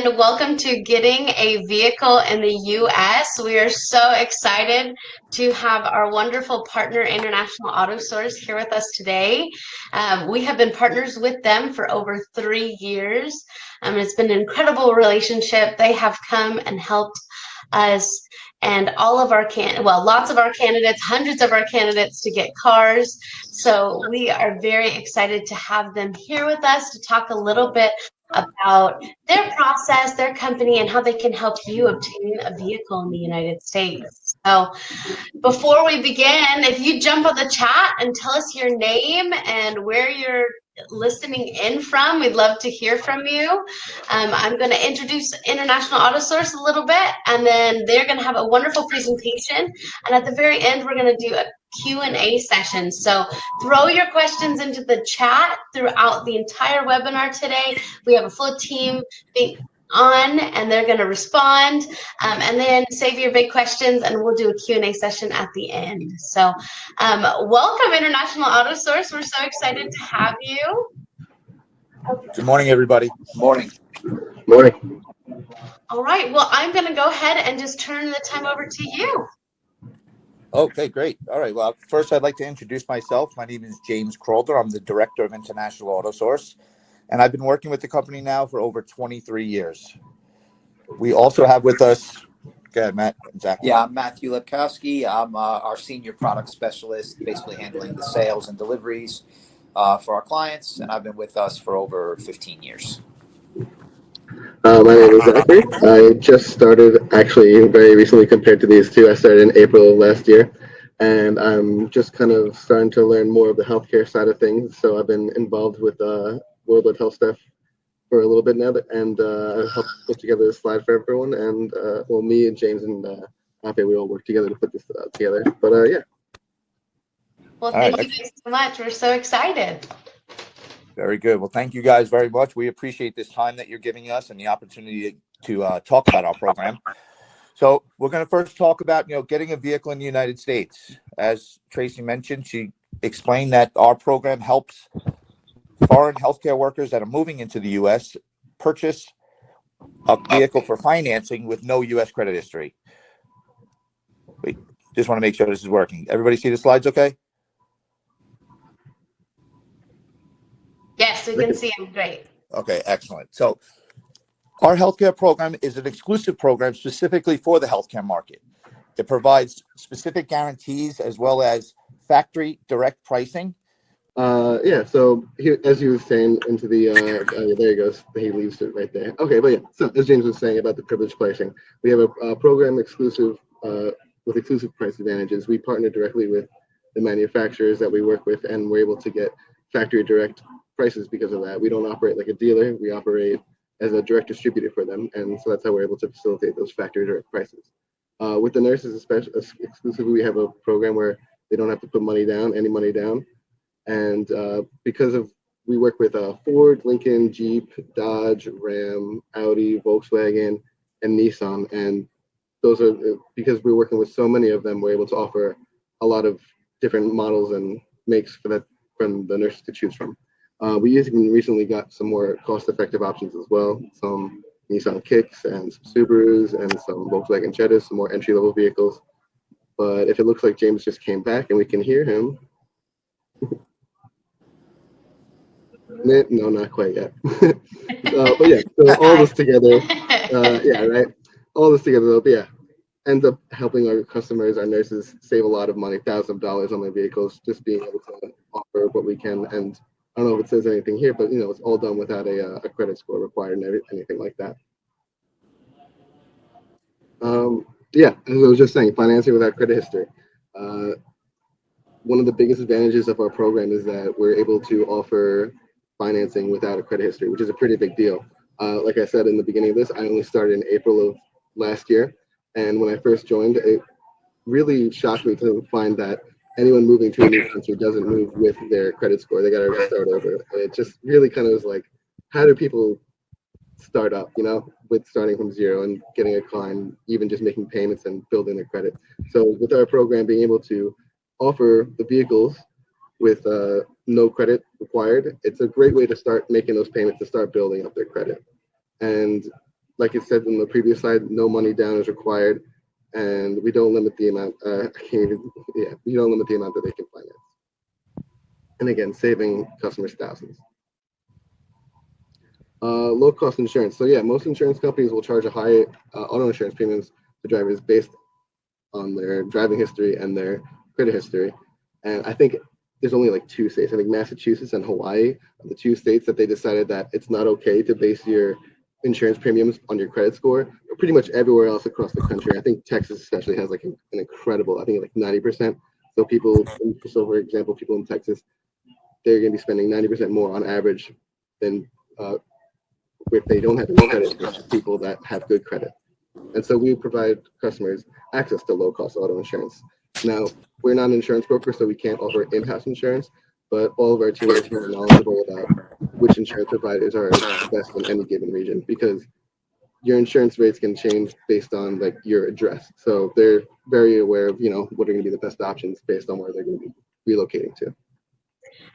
and welcome to Getting a Vehicle in the U.S. We are so excited to have our wonderful partner, International AutoSource, here with us today. We have been partners with them for over 3 years. It's been an incredible relationship. They have come and helped us and all of our lots of our candidates, hundreds of our candidates to get cars. So we are very excited to have them here with us to talk a little bit about their process, their company, and how they can help you obtain a vehicle in the United States. So before we begin, if you jump on the chat and tell us your name and where you're listening in from, we'd love to hear from you. I'm going to introduce International AutoSource a little bit, and then they're going to have a wonderful presentation. And at the very end, we're going to do a Q&A session. So throw your questions into the chat throughout the entire webinar today. We have a full team on, and they're going to respond, and then save your big questions, and we'll do a Q&A session at the end. So welcome, International AutoSource. We're so excited to have you. Good morning, everybody. Morning. Morning. All right. Well, I'm going to go ahead and just turn the time over to you. Okay, great. All right. Well, first, I'd like to introduce myself. My name is James Crowther. I'm the director of International AutoSource, and I've been working with the company now for over 23 years. We also have with us, go ahead, Matt. Exactly. Yeah, I'm Matthew Lepkowski. I'm our senior product specialist, basically handling the sales and deliveries for our clients, and I've been with us for over 15 years. My name is Zachary. I just started actually very recently compared to these two. I started in April of last year, and I'm just kind of starting to learn more of the healthcare side of things. So I've been involved with Worldwide HealthStaff for a little bit now, and I helped put together this slide for everyone. And me and James and Ape, we all work together to put this together. But yeah. Well, thank you guys so much. We're so excited. Very good. Well, thank you guys very much. We appreciate this time that you're giving us and the opportunity to talk about our program. So we're going to first talk about, getting a vehicle in the United States. As Tracy mentioned, she explained that our program helps foreign healthcare workers that are moving into the U.S. purchase a vehicle for financing with no U.S. credit history. Wait, just want to make sure this is working. Everybody see the slides okay? Yes, we can see them. Great. Okay, excellent. So our healthcare program is an exclusive program specifically for the healthcare market. It provides specific guarantees as well as factory direct pricing. Yeah, so here, as you were saying into the, there he goes, he leaves it right there. Okay, but yeah, so as James was saying about the privilege pricing, we have a program exclusive with exclusive price advantages. We partner directly with the manufacturers that we work with, and we're able to get factory direct prices because of that. We don't operate like a dealer, we operate as a direct distributor for them, and so that's how we're able to facilitate those factory direct prices. With the nurses, especially exclusively, we have a program where they don't have to put any money down, and because of we work with Ford, Lincoln, Jeep, Dodge, Ram, Audi, Volkswagen, and Nissan, and those are because we're working with so many of them, we're able to offer a lot of different models and makes from the nurses to choose from. We even recently got some more cost-effective options as well, some Nissan Kicks and some Subarus and some Volkswagen Jettas, some more entry-level vehicles. But if it looks like James just came back and we can hear him. No, not quite yet. But yeah, so all this together, yeah, right? All this together, yeah, ends up helping our customers, our nurses, save a lot of money, thousands of dollars on their vehicles, just being able to offer what we can. And I don't know if it says anything here, but it's all done without a credit score required and anything like that. Yeah, as I was just saying, financing without credit history. One of the biggest advantages of our program is that we're able to offer financing without a credit history, which is a pretty big deal. Like I said in the beginning of this, I only started in April of last year, and when I first joined, it really shocked me to find that anyone moving to a new country doesn't move with their credit score. They got to start over. It just really kind of was like, how do people start up, with starting from zero and getting a car and even just making payments and building their credit? So with our program, being able to offer the vehicles with no credit required, it's a great way to start making those payments, to start building up their credit. And like it said in the previous slide, no money down is required, and we don't limit the amount. We don't limit the amount that they can finance. And again, saving customers thousands. Low cost insurance. So yeah, most insurance companies will charge a high auto insurance premiums to drivers based on their driving history and their credit history. And I think there's only like 2 states. I think Massachusetts and Hawaii are the 2 states that they decided that it's not okay to base your insurance premiums on your credit score. But pretty much everywhere else across the country, I think Texas especially has like an incredible, I think like 90%. So for example, people in Texas, they're going to be spending 90% more on average than if they don't have any credit versus people that have good credit. And so we provide customers access to low-cost auto insurance. Now, we're not an insurance broker, so we can't offer in-house insurance, but all of our teammates here are knowledgeable about which insurance providers are best in any given region, because your insurance rates can change based on like your address. So they're very aware of, what are going to be the best options based on where they're going to be relocating to.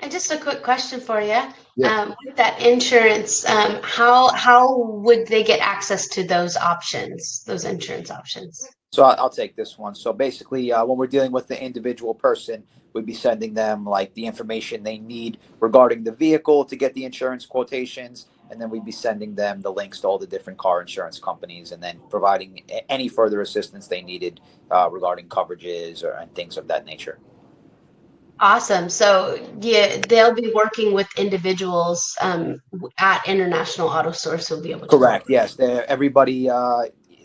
And just a quick question for you. Yeah. With that insurance, how would they get access to those options, those insurance options? So I'll take this one. So basically, when we're dealing with the individual person, we'd be sending them like the information they need regarding the vehicle to get the insurance quotations, and then we'd be sending them the links to all the different car insurance companies, and then providing any further assistance they needed regarding coverages and things of that nature. Awesome. So yeah, they'll be working with individuals at International AutoSource who'll be able to Correct. work. Yes. Everybody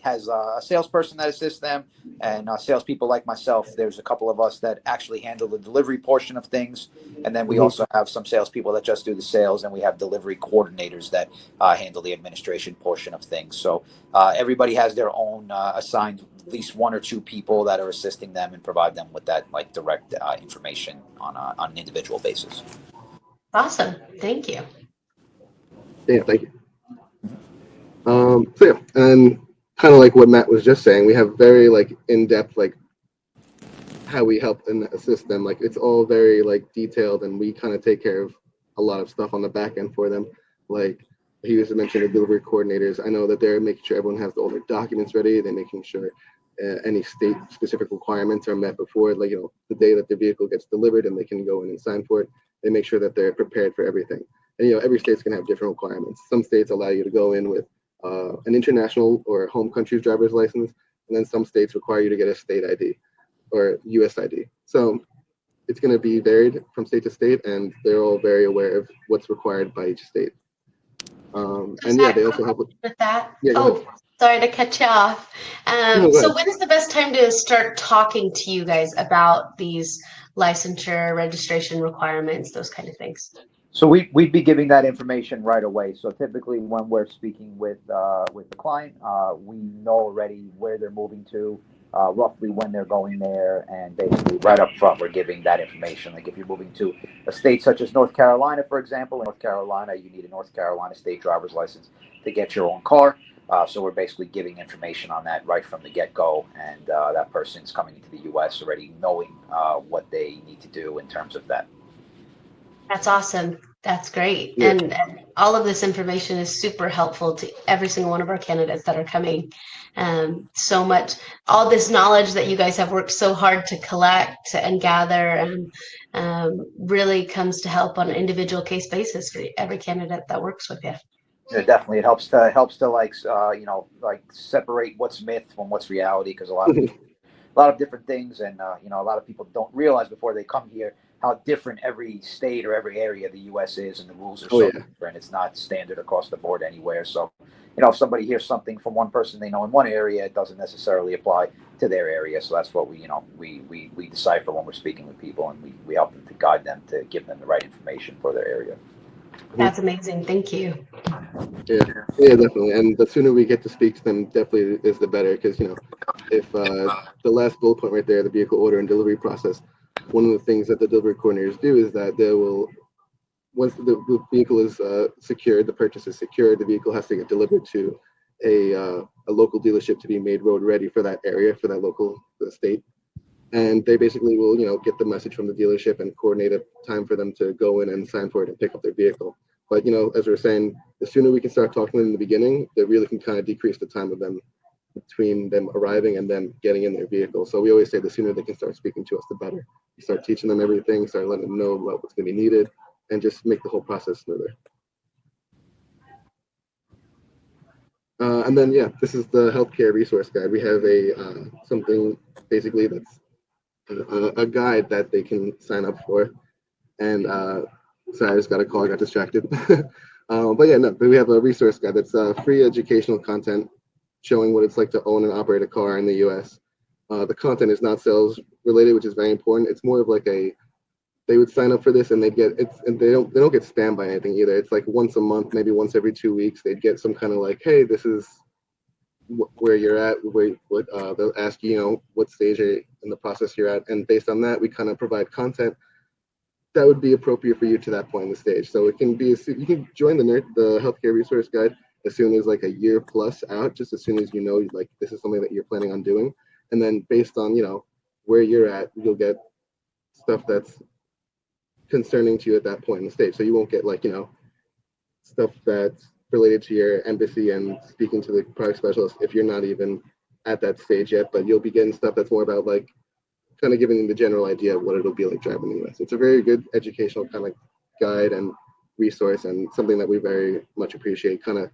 has a salesperson that assists them, and salespeople like myself. There's a couple of us that actually handle the delivery portion of things, and then we also have some salespeople that just do the sales, and we have delivery coordinators that handle the administration portion of things. So everybody has their own assigned at least 1 or 2 people that are assisting them and provide them with that like direct information on an individual basis. Awesome. Thank you. Yeah, thank you. So yeah, and kind of like what Matt was just saying, we have very like in-depth like how we help and assist them. Like it's all very like detailed, and we kind of take care of a lot of stuff on the back end for them. Like he used to mention the delivery coordinators. I know that they're making sure everyone has all their documents ready. They're making sure any state specific requirements are met before, like, the day that the vehicle gets delivered and they can go in and sign for it. They make sure that they're prepared for everything. And, every state's going to have different requirements. Some states allow you to go in with an international or home country's driver's license. And then some states require you to get a state ID or US ID. So it's going to be varied from state to state, and they're all very aware of what's required by each state. And yeah, they also help with that. Yeah, oh, sorry to cut you off. No, So when is the best time to start talking to you guys about these licensure, registration requirements, those kind of things? So we'd be giving that information right away. So typically when we're speaking with the client, we know already where they're moving to, roughly when they're going there, and basically right up front we're giving that information. Like if you're moving to a state such as North Carolina, for example, in North Carolina you need a North Carolina state driver's license to get your own car. So we're basically giving information on that right from the get-go, and that person's coming into the U.S. already knowing what they need to do in terms of that. That's awesome. That's great. Yeah. And all of this information is super helpful to every single one of our candidates that are coming. So much, all this knowledge that you guys have worked so hard to collect and gather, and really comes to help on an individual case basis for every candidate that works with you. Yeah, definitely. It helps to like like separate what's myth from what's reality, because a lot of different things, and a lot of people don't realize before they come here how different every state or every area of the U.S. is, and the rules are so different. It's not standard across the board anywhere. So, if somebody hears something from one person they know in one area, it doesn't necessarily apply to their area. So that's what we decipher when we're speaking with people, and we help them to guide them to give them the right information for their area. That's amazing. Thank you. Yeah, definitely. And the sooner we get to speak to them, definitely is the better. Because if the last bullet point right there, the vehicle order and delivery process, one of the things that the delivery coordinators do is that they will, once the vehicle is secured, the purchase is secured, the vehicle has to get delivered to a local dealership to be made road ready for that area, for that local state. And they basically will, get the message from the dealership and coordinate a time for them to go in and sign for it and pick up their vehicle. But as we were saying, the sooner we can start talking to them in the beginning, that really can kind of decrease the time of them between them arriving and them getting in their vehicle. So we always say the sooner they can start speaking to us, the better. You start teaching them everything, start letting them know what's going to be needed, and just make the whole process smoother. And then, yeah, this is the healthcare resource guide. We have something basically that's a guide that they can sign up for. And sorry, I just got a call, I got distracted. But yeah, no, we have a resource guide that's free educational content showing what it's like to own and operate a car in the US. The content is not sales related, which is very important. It's more of like they would sign up for this and and they don't get spammed by anything either. It's like once a month, maybe once every 2 weeks, they'd get some kind of like, hey, this is where you're at, they'll ask you, what stage in the process you're at. And based on that, we kind of provide content that would be appropriate for you to that point in the stage. So it can be, you can join the healthcare resource guide as soon as like a year plus out, just as soon as like this is something that you're planning on doing. And then based on, where you're at, you'll get stuff that's concerning to you at that point in the stage. So you won't get like, stuff that's related to your embassy and speaking to the product specialist if you're not even at that stage yet, but you'll be getting stuff that's more about like kind of giving them the general idea of what it'll be like driving in the US. It's a very good educational kind of guide and resource, and something that we very much appreciate. Kind of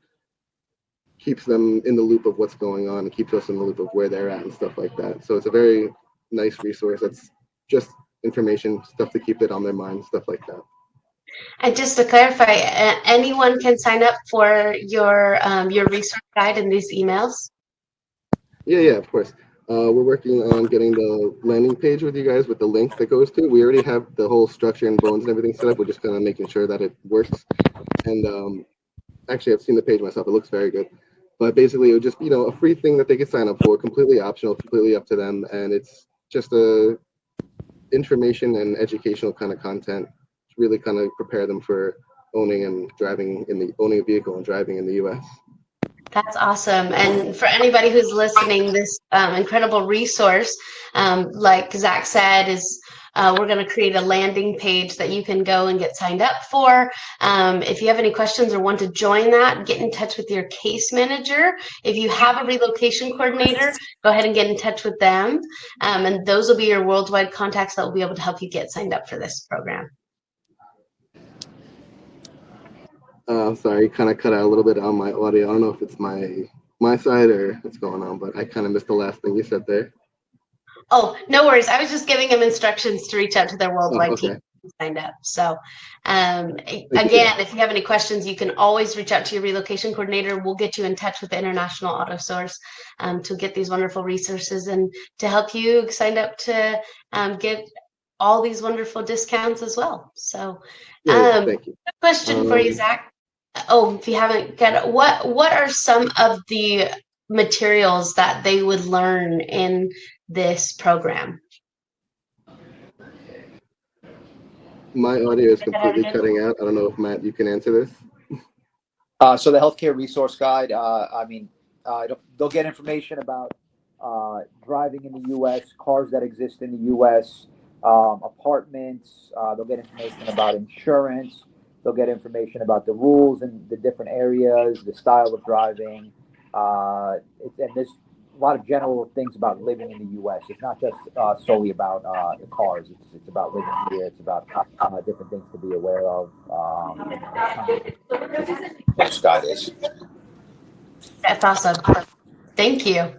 keeps them in the loop of what's going on and keeps us in the loop of where they're at and stuff like that. So it's a very nice resource. That's just information, stuff to keep it on their mind, stuff like that. And just to clarify, anyone can sign up for your resource guide in these emails? Yeah, of course. We're working on getting the landing page with you guys with the link that goes to. We already have the whole structure and bones and everything set up. We're just kind of making sure that it works. And actually, I've seen the page myself. It looks very good. But basically, it would just be, a free thing that they could sign up for, completely optional, completely up to them. And it's just a information and educational kind of content to really kind of prepare them for owning a vehicle and driving in the US. That's awesome. And for anybody who's listening, this incredible resource, like Zach said, is we're going to create a landing page that you can go and get signed up for. If you have any questions or want to join that, get in touch with your case manager. If you have a relocation coordinator, go ahead and get in touch with them. And those will be your worldwide contacts that will be able to help you get signed up for this program. I'm sorry, kind of cut out a little bit on my audio. I don't know if it's my side or what's going on, but I kind of missed the last thing you said there. Oh, no worries. I was just giving them instructions to reach out to their worldwide team signed up. So again, if you have any questions, you can always reach out to your relocation coordinator. We'll get you in touch with the International AutoSource to get these wonderful resources and to help you sign up to get all these wonderful discounts as well. So thank you. Question for you, Zach. Oh, if you haven't got it, what are some of the materials that they would learn in this program? My audio is completely cutting out. I don't know if Matt, you can answer this. So the healthcare resource guide, they'll get information about driving in the U.S., cars that exist in the U.S., apartments. They'll get information about insurance. They'll get information about the rules in the different areas, the style of driving, and there's a lot of general things about living in the U.S. It's not just solely about the cars. It's about living here. It's about different things to be aware of. This guy is. That's awesome. Thank you.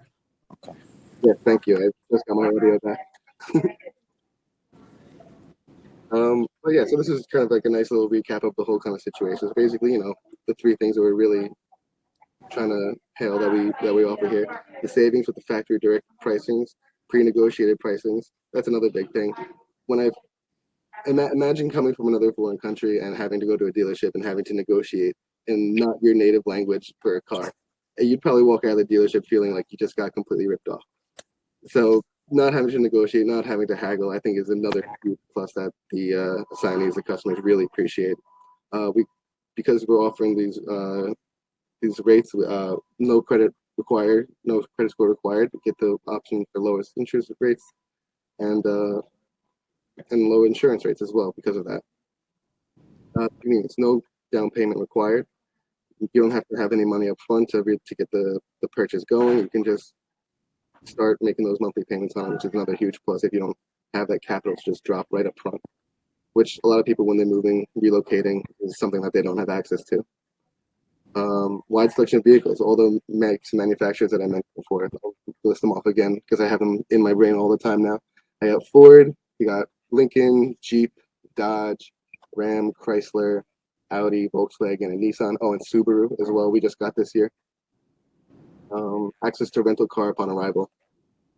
Okay. Yeah, thank you. I just got my audio back. But yeah, so this is kind of like a nice little recap of the whole kind of situation. So basically, the three things that we're really trying to hail that we offer here: the savings with the factory direct pricings, pre-negotiated pricings. That's another big thing. When imagine coming from another foreign country and having to go to a dealership and having to negotiate in not your native language for a car, and you'd probably walk out of the dealership feeling like you just got completely ripped off. So not having to negotiate, not having to haggle, I think is another huge plus that the assignees, the customers really appreciate. Because we're offering these rates, no credit required, no credit score required, we get the option for lowest interest rates and low insurance rates as well because of that. Convenience, no down payment required. You don't have to have any money up front to get the purchase going. You can just start making those monthly payments on, which is another huge plus if you don't have that capital to just drop right up front, which a lot of people, when they're moving, relocating, is something that they don't have access to. Wide selection of vehicles, all the makes and manufacturers that I mentioned before. I'll list them off again because I have them in my brain all the time now. I have Ford, you got Lincoln, Jeep, Dodge, Ram, Chrysler, Audi, Volkswagen, and Nissan. Oh, and Subaru as well. We just got this year. Access to rental car upon arrival.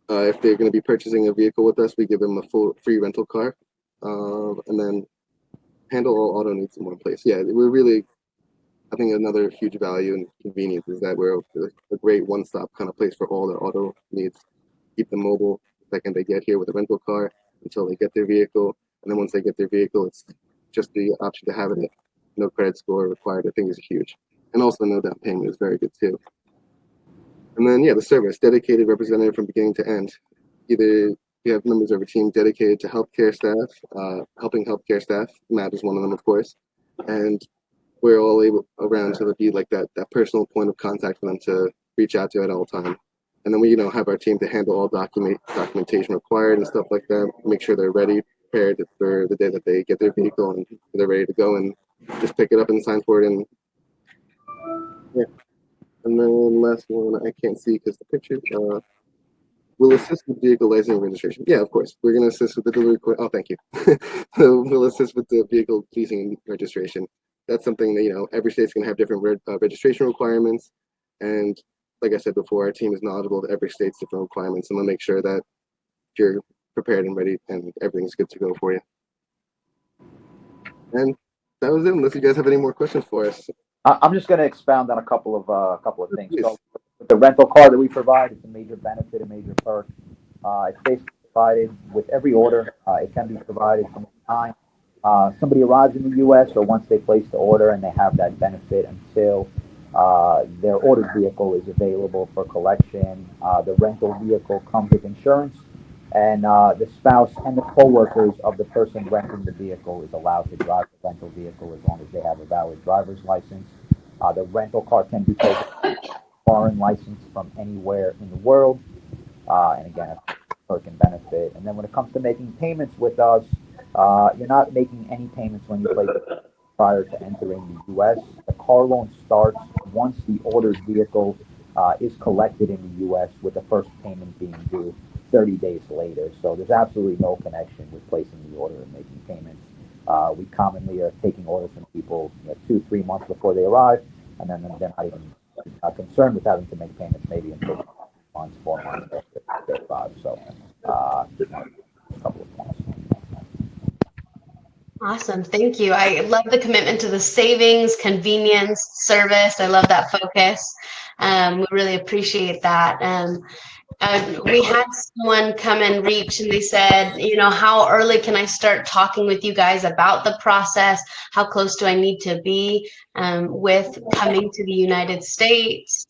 If they're going to be purchasing a vehicle with us, we give them a full free rental car, and then handle all auto needs in one place. Yeah, we're really, I think another huge value and convenience is that we're a great one-stop kind of place for all their auto needs. Keep them mobile the second they get here with a rental car until they get their vehicle, and then once they get their vehicle, it's just the option to have it. No credit score required. I think is huge, and also no down payment is very good too. And then, yeah, the service, dedicated representative from beginning to end. Either we have members of our team dedicated to healthcare staff, helping healthcare staff. Matt is one of them, of course. And we're all able around to be like that personal point of contact for them to reach out to at all time. And then we, have our team to handle all documentation required and stuff like that. Make sure they're ready, prepared for the day that they get their vehicle and they're ready to go and just pick it up and sign for it. And yeah. And then last one, I can't see because the picture. We'll assist with vehicle license and registration. Yeah, of course. We're going to assist with the delivery. Oh, thank you. So we'll assist with the vehicle leasing and registration. That's something that, every state's going to have different registration requirements. And like I said before, our team is knowledgeable of every state's different requirements. And we'll make sure that you're prepared and ready and everything's good to go for you. And that was it, unless you guys have any more questions for us. I'm just going to expound on a couple of things. So, the rental car that we provide is a major benefit, a major perk. It's basically provided with every order. It can be provided from the time somebody arrives in the U.S. or once they place the order, and they have that benefit until their ordered vehicle is available for collection. The rental vehicle comes with insurance, and the spouse and the co-workers of the person renting the vehicle is allowed to drive the rental vehicle as long as they have a valid driver's license. The rental car can be taken foreign license from anywhere in the world, and again, a perk and benefit. And then when it comes to making payments with us, you're not making any payments when you place it prior to entering the U.S. The car loan starts once the ordered vehicle is collected in the U.S., with the first payment being due 30 days later. So there's absolutely no connection with placing the order and making payments. We commonly are taking orders from people 2-3 months before they arrive, and then they're not even concerned with having to make payments maybe until 4 months after they arrive. So a couple of points. Awesome. Thank you. I love the commitment to the savings, convenience, service. I love that focus. We really appreciate that. We had someone come and reach and they said, how early can I start talking with you guys about the process? How close do I need to be with coming to the United States?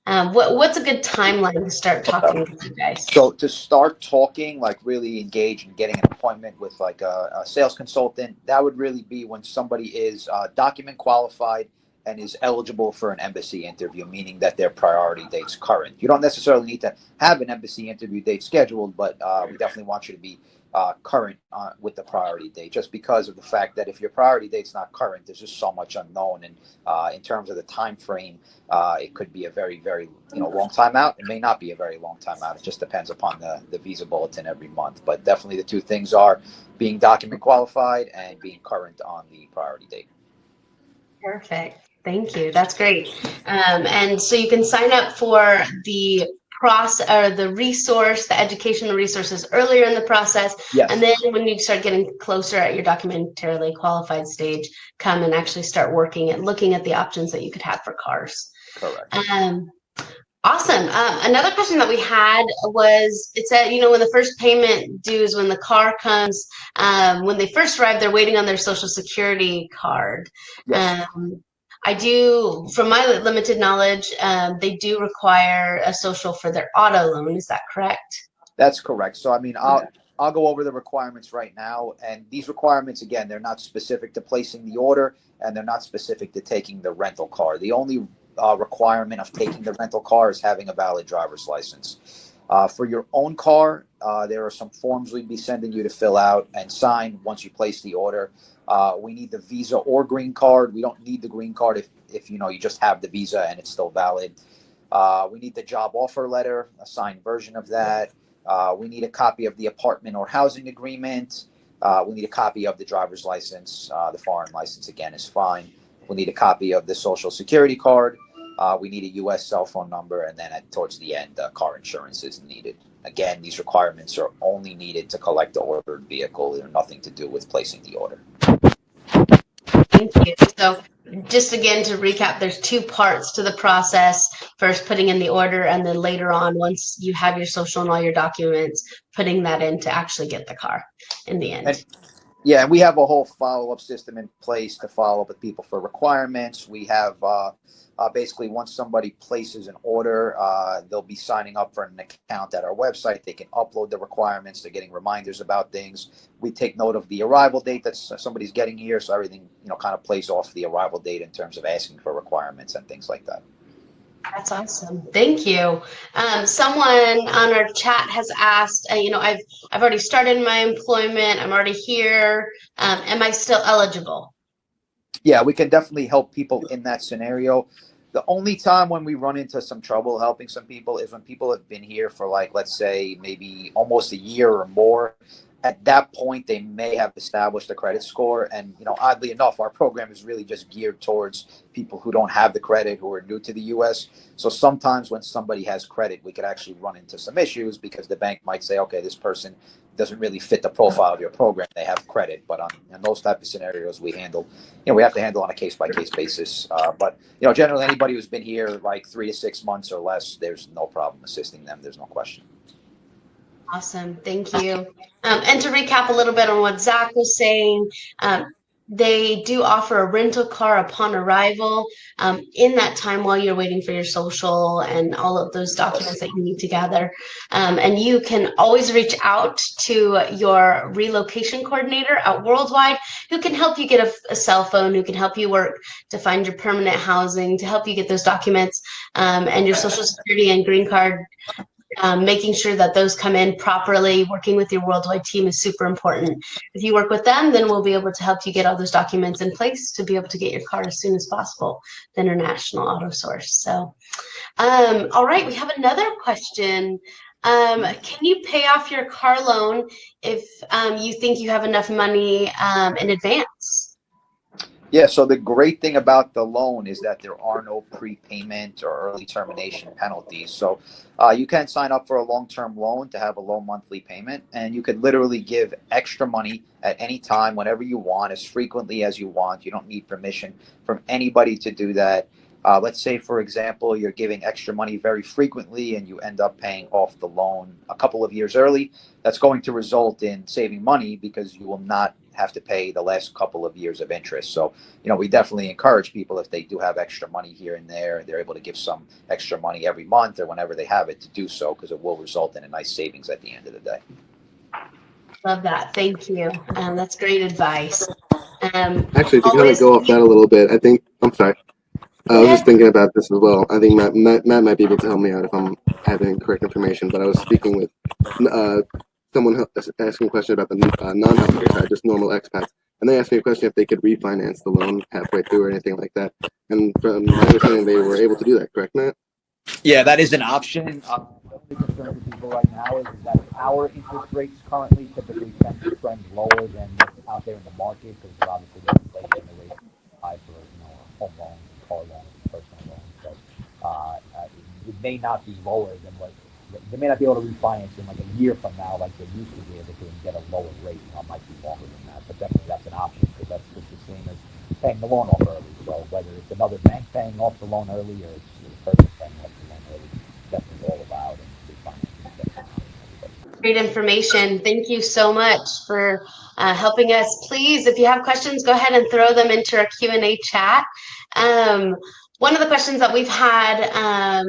What's a good timeline to start talking with you guys? So to start talking, like really engage and getting an appointment with like a sales consultant, that would really be when somebody is document qualified and is eligible for an embassy interview, meaning that their priority date's current. You don't necessarily need to have an embassy interview date scheduled, but we definitely want you to be current with the priority date, just because of the fact that if your priority date's not current, there's just so much unknown. And in terms of the time frame, it could be a very, very long time out. It may not be a very long time out. It just depends upon the visa bulletin every month. But definitely the two things are being document qualified and being current on the priority date. Perfect. Thank you. That's great. And so you can sign up for the process or the resource, the educational resources earlier in the process. Yes. And then when you start getting closer at your documentarily qualified stage, come and actually start working and looking at the options that you could have for cars. Correct. Awesome. Another question that we had was, it said, when the first payment due is when the car comes, when they first arrive, they're waiting on their social security card. Yes. I do, from my limited knowledge, they do require a social for their auto loan. Is that correct? That's correct. So, I mean, I'll go over the requirements right now. And these requirements, again, they're not specific to placing the order, and they're not specific to taking the rental car. The only requirement of taking the rental car is having a valid driver's license. For your own car, there are some forms we'd be sending you to fill out and sign once you place the order. We need the Visa or green card. We don't need the green card if you just have the Visa and it's still valid. We need the job offer letter, a signed version of that. We need a copy of the apartment or housing agreement. We need a copy of the driver's license. The foreign license, again, is fine. We need a copy of the social security card. We need a U.S. cell phone number. And then towards the end, car insurance is needed. Again, these requirements are only needed to collect the ordered vehicle. They're nothing to do with placing the order. Thank you. So just again to recap, there's two parts to the process. First, putting in the order, and then later on, once you have your social and all your documents, putting that in to actually get the car in the end. And we have a whole follow-up system in place to follow up with people for requirements. We have basically, once somebody places an order, they'll be signing up for an account at our website. They can upload the requirements. They're getting reminders about things. We take note of the arrival date that somebody's getting here, so everything kind of plays off the arrival date in terms of asking for requirements and things like that. That's awesome. Thank you. Someone on our chat has asked, I've already started my employment. I'm already here. Am I still eligible? Yeah, we can definitely help people in that scenario. The only time when we run into some trouble helping some people is when people have been here for, like, let's say maybe almost a year or more. At that point, they may have established a credit score. And, oddly enough, our program is really just geared towards people who don't have the credit, who are new to the U.S. So sometimes when somebody has credit, we could actually run into some issues because the bank might say, okay, this person doesn't really fit the profile of your program. They have credit. But in those type of scenarios, we have to handle on a case-by-case basis. But generally, anybody who's been here like 3 to 6 months or less, there's no problem assisting them. There's no question. Awesome. Thank you. And to recap a little bit on what Zach was saying, they do offer a rental car upon arrival in that time while you're waiting for your social and all of those documents that you need to gather. And you can always reach out to your relocation coordinator at Worldwide, who can help you get a cell phone, who can help you work to find your permanent housing, to help you get those documents and your social security and green card. Making sure that those come in properly, working with your Worldwide team is super important. If you work with them, then we'll be able to help you get all those documents in place to be able to get your car as soon as possible, the International AutoSource. So, all right, we have another question. Can you pay off your car loan if you think you have enough money in advance? Yeah, so the great thing about the loan is that there are no prepayment or early termination penalties. So you can sign up for a long-term loan to have a low monthly payment, and you could literally give extra money at any time, whenever you want, as frequently as you want. You don't need permission from anybody to do that. Let's say, for example, you're giving extra money very frequently and you end up paying off the loan a couple of years early. That's going to result in saving money because you will not have to pay the last couple of years of interest. So, we definitely encourage people, if they do have extra money here and there, they're able to give some extra money every month or whenever they have it to do so, because it will result in a nice savings at the end of the day. Love that. Thank you. That's great advice. Actually, to kind of go off that a little bit, I'm sorry. I was just thinking about this as well. I think Matt might be able to help me out if I'm having incorrect information, but I was speaking with someone asking a question about the non-healthcare side, just normal expats. And they asked me a question if they could refinance the loan halfway through or anything like that. And from my understanding, they were able to do that, correct, Matt? Yeah, that is an option. The only concern with people right now is that our interest rates currently typically tend to trend lower than what's out there in the market, because obviously there's inflation in the rates high for home loans, car loans, personal loans. So it may not be lower than what they may not be able to refinance in like a year from now, like they used to be able to, and get a lower rate. It might be longer than that, but definitely that's an option, because that's just the same as paying the loan off early. So whether it's another bank paying off the loan early or it's the person paying off the loan early, definitely all allowed, and refinancing. Great information. Thank you so much for helping us. Please, if you have questions, go ahead and throw them into our Q&A chat. one of the questions that we've had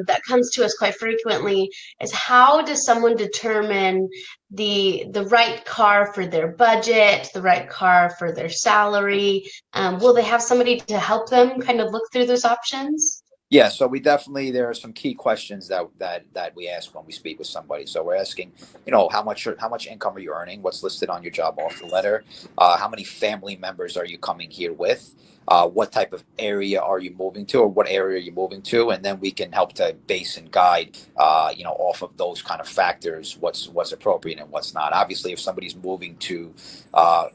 that comes to us quite frequently is, how does someone determine the right car for their budget, the right car for their salary? Will they have somebody to help them kind of look through those options? Yeah, so we definitely, there are some key questions that we ask when we speak with somebody. So we're asking, how much income are you earning? What's listed on your job offer letter? How many family members are you coming here with? What type of area are you moving to, or what area are you moving to? And then we can help to base and guide, off of those kind of factors, what's appropriate and what's not. Obviously, if somebody's moving to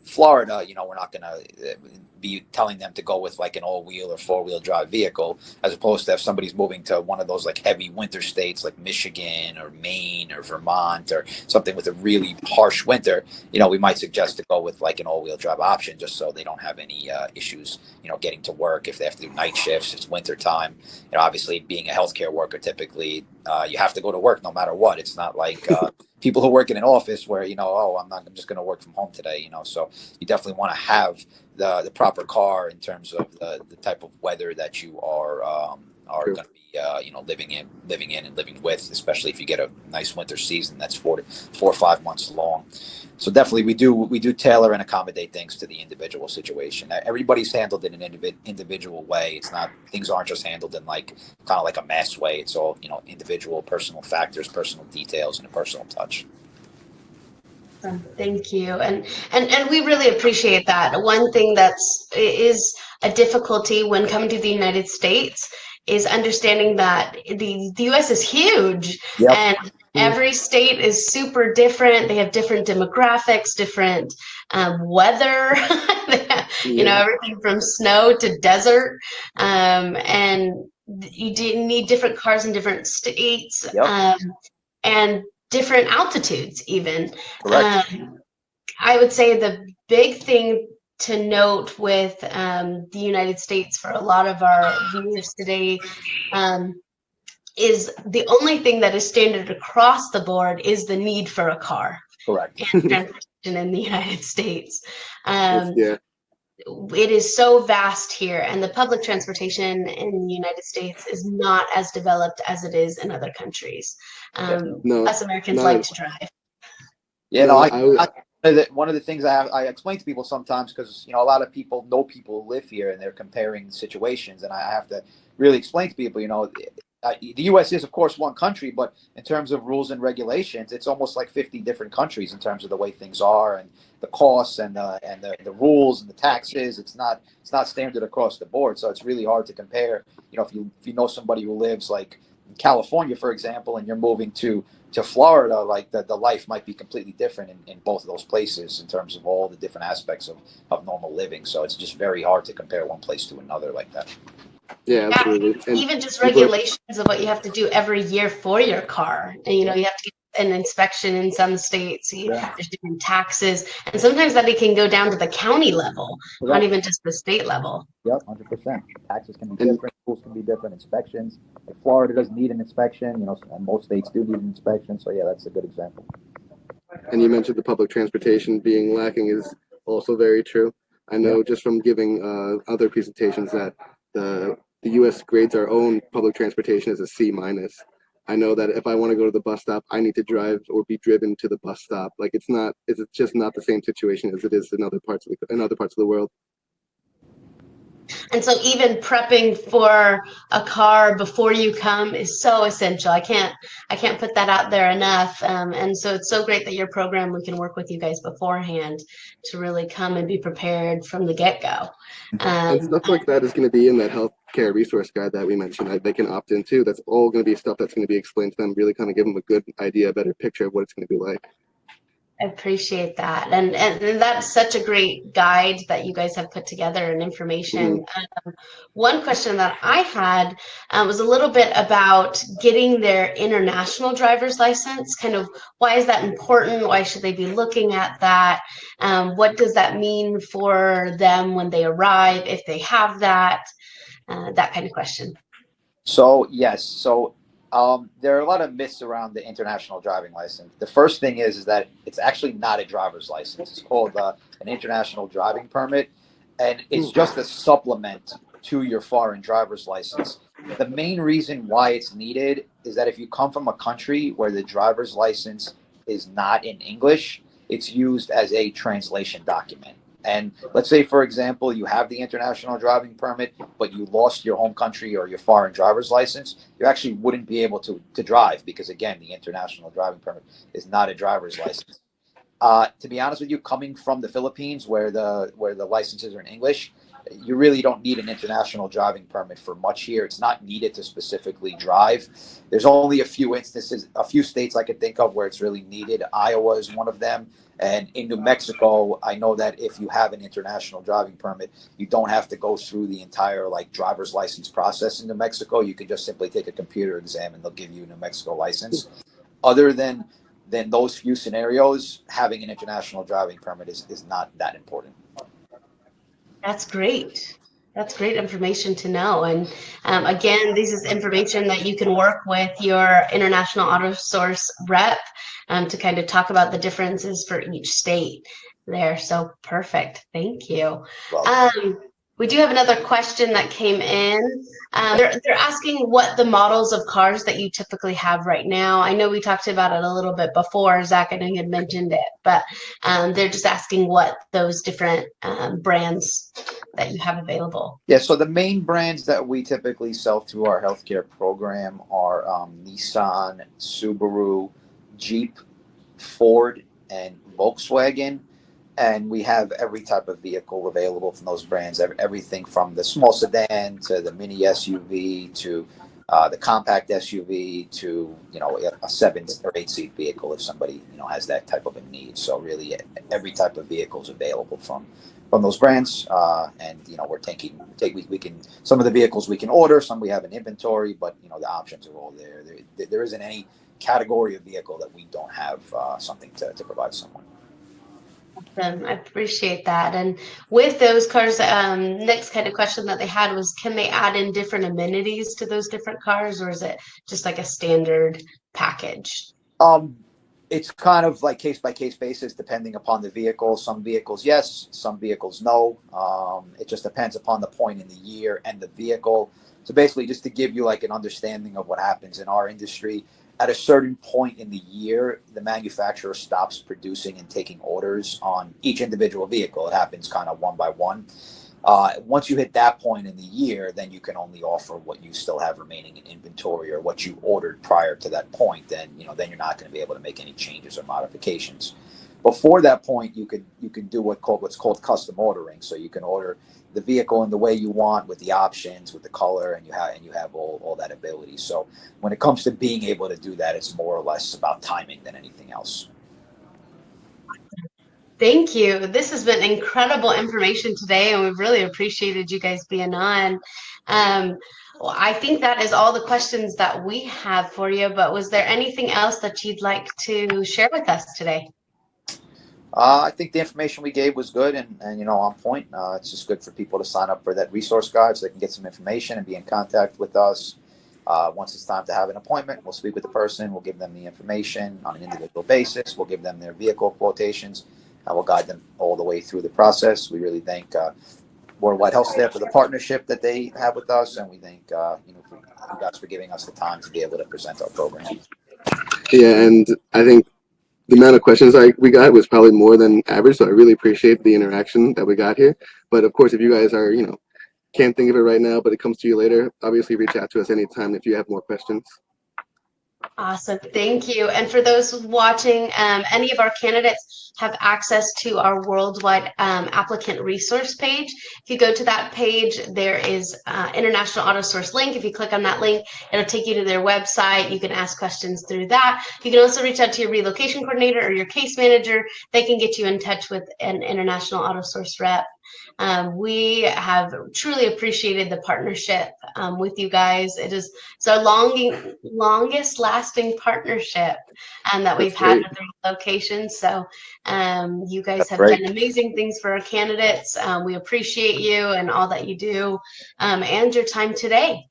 Florida, we're not going to be telling them to go with like an all-wheel or four-wheel drive vehicle, as opposed to if somebody's moving to one of those like heavy winter states like Michigan or Maine or Vermont or something with a really harsh winter, we might suggest to go with like an all-wheel drive option, just so they don't have any issues, getting to work if they have to do night shifts. It's winter time. Obviously being a healthcare worker, typically you have to go to work no matter what. It's not like people who work in an office where, I'm just going to work from home today, so you definitely want to have the proper car in terms of the type of weather that you are going to be living in and living with, especially if you get a nice winter season that's 4 or 5 months long. So definitely we do tailor and accommodate things to the individual situation. Everybody's handled in an individual way. Things aren't just handled in kind of like a mass way. It's all individual, personal factors, personal details, and a personal touch. Thank you, and we really appreciate that. One thing is a difficulty when coming to the United States is understanding that the U.S. is huge, Yep. and every state is super different. They have different demographics, different weather. Everything from snow to desert, and you need different cars in different states. Yep. And different altitudes even. Correct. I would say the big thing to note with the United States for a lot of our viewers today is the only thing that is standard across the board is the need for a car. Correct. And transportation in the United States. Yeah. It is so vast here, and the public transportation in the United States is not as developed as it is in other countries. Us Americans like to drive. Yeah, one of the things I explain to people sometimes, because a lot of people know people who live here and they're comparing situations, and I have to really explain to people, the U.S. is of course one country, but in terms of rules and regulations, it's almost like 50 different countries in terms of the way things are and the costs and the rules and the taxes. It's not standard across the board, so it's really hard to compare. If you know somebody who lives like in California, for example, and you're moving to Florida, like the life might be completely different in both of those places in terms of all the different aaspects of normal living. So it's just very hard to compare one place to another like that. Yeah, absolutely. And even just regulations of what you have to do every year for your car. And, you have to get an inspection in some states. There's different taxes. And sometimes that it can go down to the county level, not even just the state level. Yep, 100%. Taxes can be different, rules can be different, inspections. Like Florida doesn't need an inspection, and most states do need an inspection. So yeah, that's a good example. And you mentioned the public transportation being lacking is also very true. I know just from giving other presentations that the U.S. grades our own public transportation as a C-. I know that if I want to go to the bus stop, I need to drive or be driven to the bus stop. Like it's just not the same situation as it is in other parts of the world. And so even prepping for a car before you come is so essential. I can't put that out there enough. And so it's so great that your program, we can work with you guys beforehand to really come and be prepared from the get-go. And stuff like that is going to be in that healthcare resource guide that we mentioned. They can opt into. That's all going to be stuff that's going to be explained to them, really kind of give them a good idea, a better picture of what it's going to be like. I appreciate that. And that's such a great guide that you guys have put together and information. One question that I had was a little bit about getting their international driver's license. Kind of why is that important? Why should they be looking at that? What does that mean for them when they arrive, if they have that? That kind of question. So, yes. So there are a lot of myths around the international driving license. The first thing is that it's actually not a driver's license. It's called an international driving permit, and it's just a supplement to your foreign driver's license. The main reason why it's needed is that if you come from a country where the driver's license is not in English, it's used as a translation document. And let's say, for example, you have the international driving permit, but you lost your home country or your foreign driver's license, you actually wouldn't be able to drive because, again, the international driving permit is not a driver's license. To be honest with you, coming from the Philippines where the licenses are in English, you really don't need an international driving permit for much here. It's not needed to specifically drive. There's only a few instances, a few states I could think of where it's really needed. Iowa is one of them. And in New Mexico, I know that if you have an international driving permit, you don't have to go through the entire like driver's license process in New Mexico. You can just simply take a computer exam and they'll give you a New Mexico license. Other than those few scenarios, having an international driving permit is not that important. That's great. That's great information to know. And again, this is information that you can work with your International AutoSource rep to kind of talk about the differences for each state there. So perfect. Thank you. We do have another question that came in. They're asking what the models of cars that you typically have right now. I know we talked about it a little bit before. Zach, I know you had mentioned it, but they're just asking what those different brands that you have available. Yeah, so the main brands that we typically sell through our healthcare program are Nissan, Subaru, Jeep, Ford, and Volkswagen. And we have every type of vehicle available from those brands, everything from the small sedan to the mini SUV to the compact SUV to, a 7 or 8 seat vehicle if somebody, has that type of a need. So really every type of vehicle is available from those brands. And, we can, some of the vehicles we can order, some we have in inventory, but, the options are all there. There isn't any category of vehicle that we don't have something to provide someone. I appreciate that. And with those cars, next kind of question that they had was, can they add in different amenities to those different cars, or is it just like a standard package? It's kind of like case by case basis, depending upon the vehicle. Some vehicles, yes, some vehicles, no. It just depends upon the point in the year and the vehicle. So basically, just to give you like an understanding of what happens in our industry, at a certain point in the year, the manufacturer stops producing and taking orders on each individual vehicle. It happens kind of one by one. Once you hit that point in the year, then you can only offer what you still have remaining in inventory or what you ordered prior to that point. Then then you're not going to be able to make any changes or modifications. Before that point, you could do what's called custom ordering. So you can order the vehicle in the way you want, with the options, with the color, and you have all that ability. So when it comes to being able to do that, it's more or less about timing than anything else. Thank you. This has been incredible information today, and we've really appreciated you guys being on. Well, I think that is all the questions that we have for you, but was there anything else that you'd like to share with us today? I think the information we gave was good and on point. It's just good for people to sign up for that resource guide so they can get some information and be in contact with us. Once it's time to have an appointment, we'll speak with the person. We'll give them the information on an individual basis. We'll give them their vehicle quotations, and we'll guide them all the way through the process. We really thank Worldwide HealthStaff for the partnership that they have with us, and we thank you guys for giving us the time to be able to present our program. Yeah, and I think the amount of questions we got was probably more than average, so I really appreciate the interaction that we got here. But of course, if you guys are, can't think of it right now, but it comes to you later, obviously reach out to us anytime if you have more questions. Awesome. Thank you. And for those watching, any of our candidates have access to our worldwide applicant resource page. If you go to that page, there is International AutoSource link. If you click on that link, it'll take you to their website. You can ask questions through that. You can also reach out to your relocation coordinator or your case manager. They can get you in touch with an International AutoSource rep. We have truly appreciated the partnership with you guys. It's our longest lasting partnership that we've had with the locations. So you guys have done amazing things for our candidates. We appreciate you and all that you do and your time today.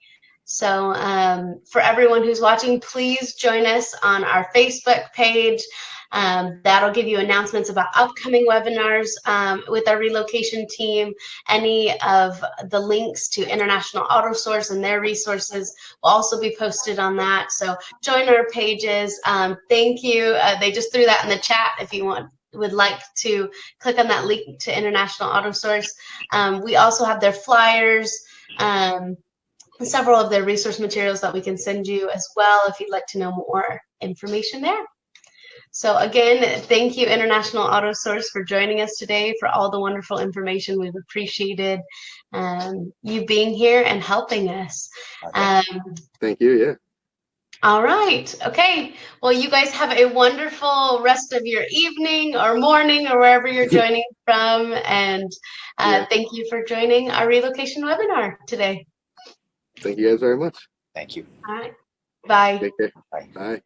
So for everyone who's watching, please join us on our Facebook page. That'll give you announcements about upcoming webinars with our relocation team. Any of the links to International AutoSource and their resources will also be posted on that. So join our pages. Thank you. They just threw that in the chat if you would like to click on that link to International AutoSource. We also have their flyers, several of their resource materials that we can send you as well if you'd like to know more information there. So again, thank you, International AutoSource, for joining us today, for all the wonderful information. We've appreciated you being here and helping us. Thank you. Yeah. All right. Okay. Well, you guys have a wonderful rest of your evening or morning or wherever you're joining from. And thank you for joining our relocation webinar today. Thank you guys very much. Thank you. All right. Bye. Take care. Bye. Bye.